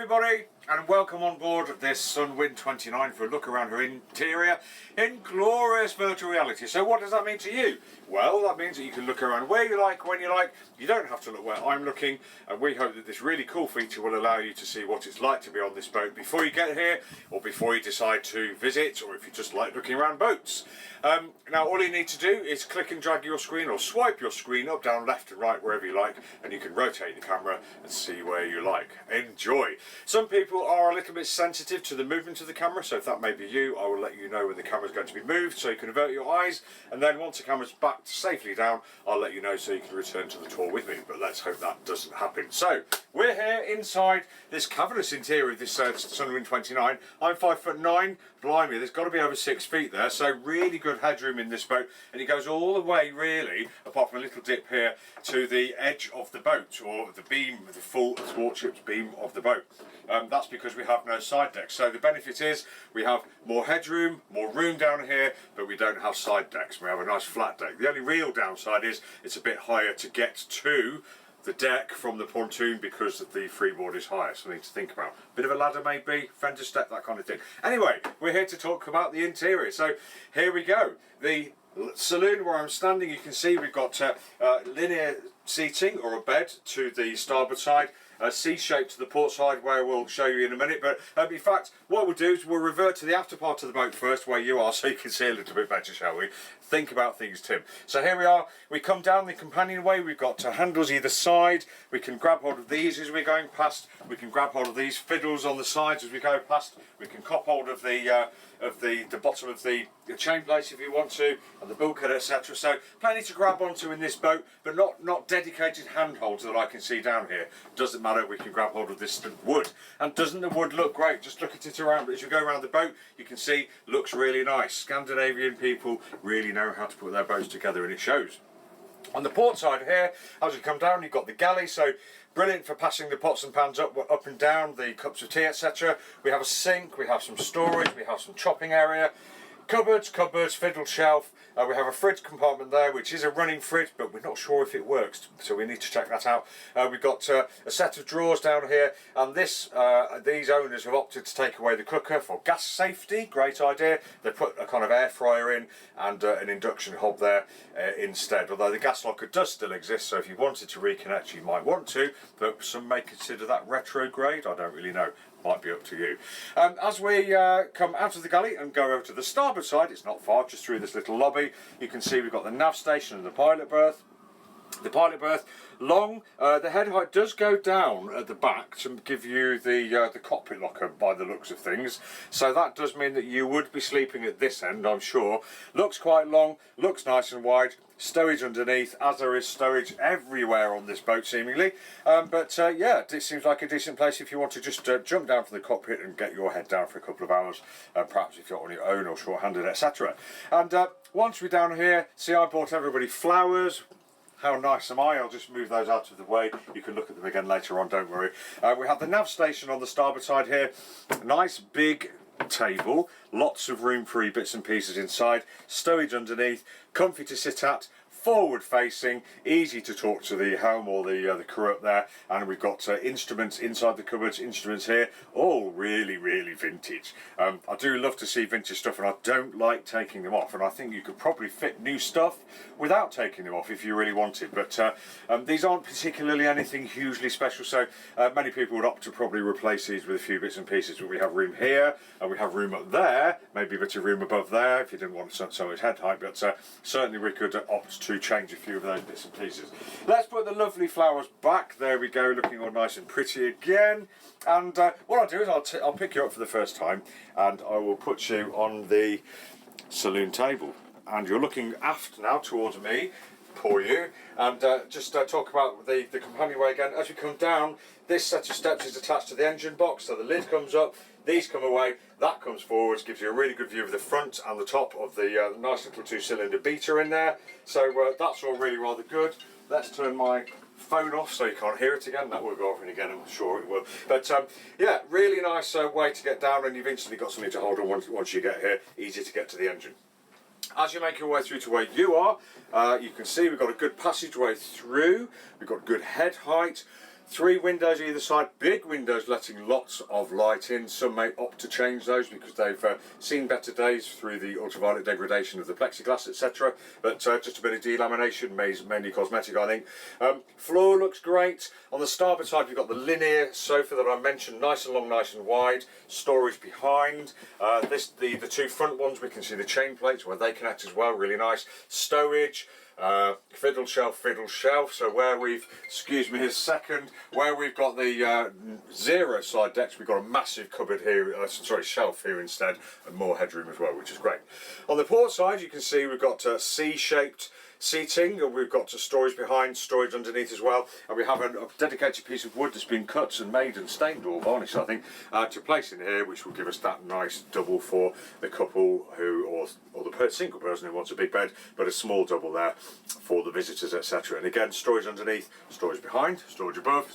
everybody, and welcome on board this Sunwind 29 for a look around her interior in glorious virtual reality. So what does that mean to you? Well, that means that you can look around where you like, when you like. You don't have to look where I'm looking, and we hope that this really cool feature will allow you to see what it's like to be on this boat before you get here, or before you decide to visit, or if you just like looking around boats. Now all you need to do is click and drag your screen, or swipe your screen up, down, left and right, wherever you like, and you can rotate the camera and see where you like. Enjoy. Some people are a little bit sensitive to the movement of the camera, so if that may be you, I will let you know when the camera is going to be moved, so you can avert your eyes, and then once the camera's back safely down, I'll let you know so you can return to the tour with me, but let's hope that doesn't happen. So we're here inside this cavernous interior of this Sunwind 29. I'm 5'9", blimey, there's got to be over 6 feet there, so really good headroom in this boat, and it goes all the way really, apart from a little dip here, to the edge of the boat, or the beam, the full thwartship's beam of the boat. That's because we have no side decks, so the benefit is we have more headroom, more room down here, but we don't have side decks. We have a nice flat deck. The only real downside is it's a bit higher to get to the deck from the pontoon because the freeboard is higher, so I need to think about. Bit of a ladder maybe, fender step, that kind of thing. Anyway, we're here to talk about the interior, so here we go. The saloon where I'm standing, you can see we've got linear seating or a bed to the starboard side, C-shape to the port side, where we'll show you in a minute, but in fact what we'll do is we'll revert to the after part of the boat first, where you are, so you can see a little bit better, shall we? Think about things, Tim. So here we are, we come down the companionway, we've got handles either side, we can grab hold of these as we're going past, we can grab hold of these fiddles on the sides as we go past, we can cop hold of the bottom of the chain plates if you want to, and the bulkhead, etc. So plenty to grab onto in this boat, but not dedicated handholds that I can see down here. Doesn't matter, we can grab hold of this wood. And doesn't the wood look great? Just look at it around, but as you go around the boat, you can see looks really nice. Scandinavian people really know how to put their boats together, and it shows. On the port side here, as you come down, you've got the galley, so brilliant for passing the pots and pans up and down, the cups of tea, etc. We have a sink, we have some storage, we have some chopping area, cupboards, fiddle shelf. We have a fridge compartment there, which is a running fridge, but we're not sure if it works, so we need to check that out. We've got a set of drawers down here, and these owners have opted to take away the cooker for gas safety. Great idea. They put a kind of air fryer in and an induction hob there instead, although the gas locker does still exist, so if you wanted to reconnect you might want to, but some may consider that retrograde. I don't really know. Might be up to you. As we come out of the galley and go over to the starboard side, it's not far, just through this little lobby, you can see we've got the nav station and the pilot berth. The pilot berth, long, the head height does go down at the back to give you the cockpit locker by the looks of things, so that does mean that you would be sleeping at this end, I'm sure. Looks quite long, looks nice and wide, stowage underneath, as there is stowage everywhere on this boat seemingly, yeah, this seems like a decent place if you want to just jump down from the cockpit and get your head down for a couple of hours, perhaps if you're on your own or short-handed, etc. And once we're down here, see, I bought everybody flowers. How nice am I? I'll just move those out of the way. You can look at them again later on, don't worry. We have the nav station on the starboard side here. Nice big table, lots of room for bits and pieces inside, stowage underneath, comfy to sit at, forward facing, easy to talk to the helm or the crew up there, and we've got instruments inside the cupboards, instruments here, all really vintage. I do love to see vintage stuff, and I don't like taking them off, and I think you could probably fit new stuff without taking them off if you really wanted, but these aren't particularly anything hugely special, so many people would opt to probably replace these with a few bits and pieces. But we have room here, and we have room up there, maybe a bit of room above there if you didn't want so much head height, but certainly we could opt to change a few of those bits and pieces. Let's put the lovely flowers back. There we go, looking all nice and pretty again. And what I'll do is I'll pick you up for the first time, and I will put you on the saloon table. And you're looking aft now towards me, poor you, and just talk about the companionway again. As we come down, this set of steps is attached to the engine box, so the lid comes up, these come away, that comes forwards, gives you a really good view of the front and the top of the nice little 2-cylinder beater in there, so that's all really rather good. Let's turn my phone off so you can't hear it again. That will go off in again, I'm sure it will. But yeah, really nice way to get down, and you've instantly got something to hold on once you get here. Easy to get to the engine. As you make your way through to where you are, you can see we've got a good passageway through, we've got good head height, 3 windows either side, big windows letting lots of light in. Some may opt to change those because they've seen better days through the ultraviolet degradation of the plexiglass, etc. But just a bit of delamination, mainly cosmetic, I think. Floor looks great. On the starboard side, we've got the linear sofa that I mentioned, nice and long, nice and wide. Storage behind. The 2 front ones, we can see the chain plates where they connect as well, really nice. Stowage. Fiddle shelf, so where we've, excuse me a second, where we've got the 0 side decks, we've got a massive cupboard here, shelf here instead, and more headroom as well, which is great. On the port side, you can see we've got C-shaped seating, and we've got storage behind, storage underneath as well, and we have a dedicated piece of wood that's been cut and made and stained or varnished, I think, to place in here, which will give us that nice double for the couple who, or the single person who wants a big bed, but a small double there for the visitors, etc. And again, storage underneath, storage behind, storage above,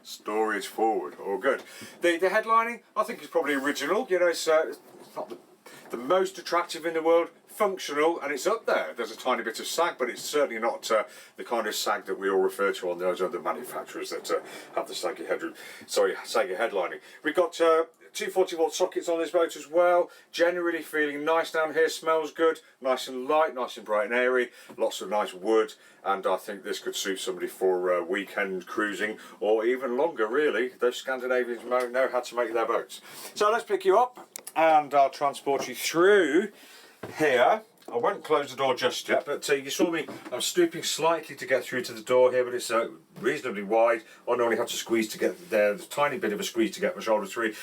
storage forward. All good. The headlining, I think, is probably original. You know, it's not the most attractive in the world. Functional, and it's up there. There's a tiny bit of sag, but it's certainly not the kind of sag that we all refer to on those other manufacturers that have the saggy headlining. We've got 240-volt sockets on this boat as well. Generally feeling nice down here, smells good, nice and light, nice and bright and airy, lots of nice wood, and I think this could suit somebody for weekend cruising or even longer, really. Those Scandinavians know how to make their boats. So let's pick you up and I'll transport you through here. I won't close the door just yet, but you saw me, I'm stooping slightly to get through to the door here, but it's reasonably wide. I normally have to squeeze to get there, there's a tiny bit of a squeeze to get my shoulder through.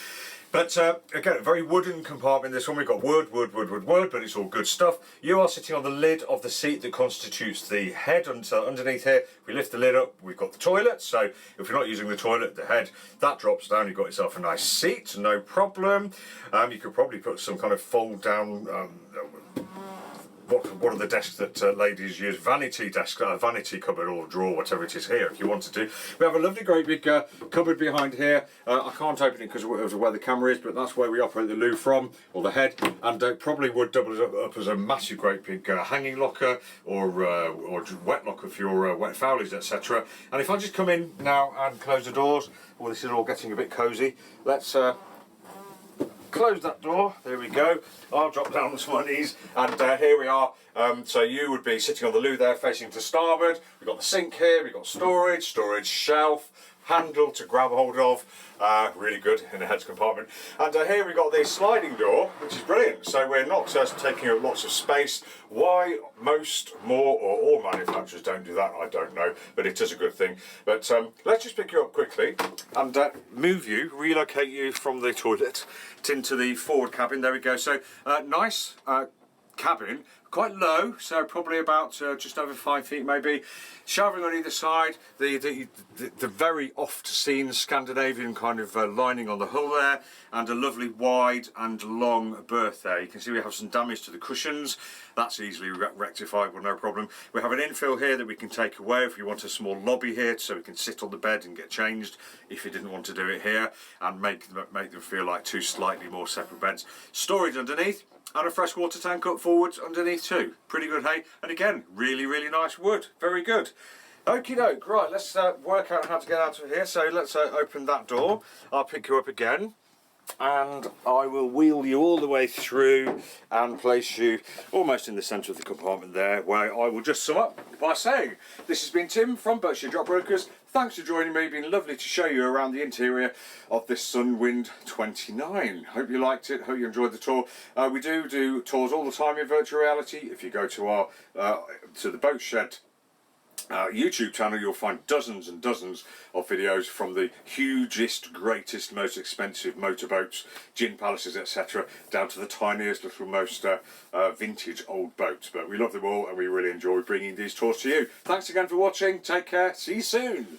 But again, a very wooden compartment. This one we've got wood, but it's all good stuff. You are sitting on the lid of the seat that constitutes the head. And underneath here, if we lift the lid up, we've got the toilet. So if you're not using the toilet, the head, that drops down. You've got yourself a nice seat, no problem. You could probably put some kind of fold down, what are the desks that ladies use? Vanity desk, vanity cupboard or drawer, whatever it is here, if you wanted to. We have a lovely, great big cupboard behind here. I can't open it because of where the camera is, but that's where we operate the loo from, or the head, and probably would double it up as a massive, great big hanging locker or wet locker for your wet fowlies, etc. And if I just come in now and close the doors, well, this is all getting a bit cosy. Let's close that door, there we go. I'll drop down onto my knees, and here we are. So you would be sitting on the loo there facing to starboard. We've got the sink here, we've got storage shelf, handle to grab hold of, really good in the heads compartment. And here we've got the sliding door, which is brilliant. So we're not just taking up lots of space. Why most, more or all manufacturers don't do that, I don't know, but it is a good thing. But let's just pick you up quickly and move you, relocate you from the toilet into the forward cabin. There we go. So nice cabin, quite low, so probably about just over 5 feet maybe. Shelving on either side, the very oft-seen Scandinavian kind of lining on the hull there, and a lovely wide and long berth there. You can see we have some damage to the cushions. That's easily rectified with no problem. We have an infill here that we can take away if you want a small lobby here, so we can sit on the bed and get changed if you didn't want to do it here, and make them feel like 2 slightly more separate beds. Storage underneath, and a freshwater tank up forwards underneath too. Pretty good, hey? And again, really, really nice wood. Very good. Okie doke, right, let's work out how to get out of here. So let's open that door. I'll pick you up again, and I will wheel you all the way through and place you almost in the centre of the compartment there, where I will just sum up by saying, this has been Tim from Boatshed Yacht Brokers. Thanks for joining me. It's been lovely to show you around the interior of this Sunwind 29. Hope you liked it. Hope you enjoyed the tour. We do tours all the time in virtual reality. If you go to our to the Boatshed YouTube channel, you'll find dozens and dozens of videos from the hugest, greatest, most expensive motorboats, gin palaces, etc., down to the tiniest little, most vintage old boats. But we love them all, and we really enjoy bringing these tours to you. Thanks again for watching. Take care. See you soon.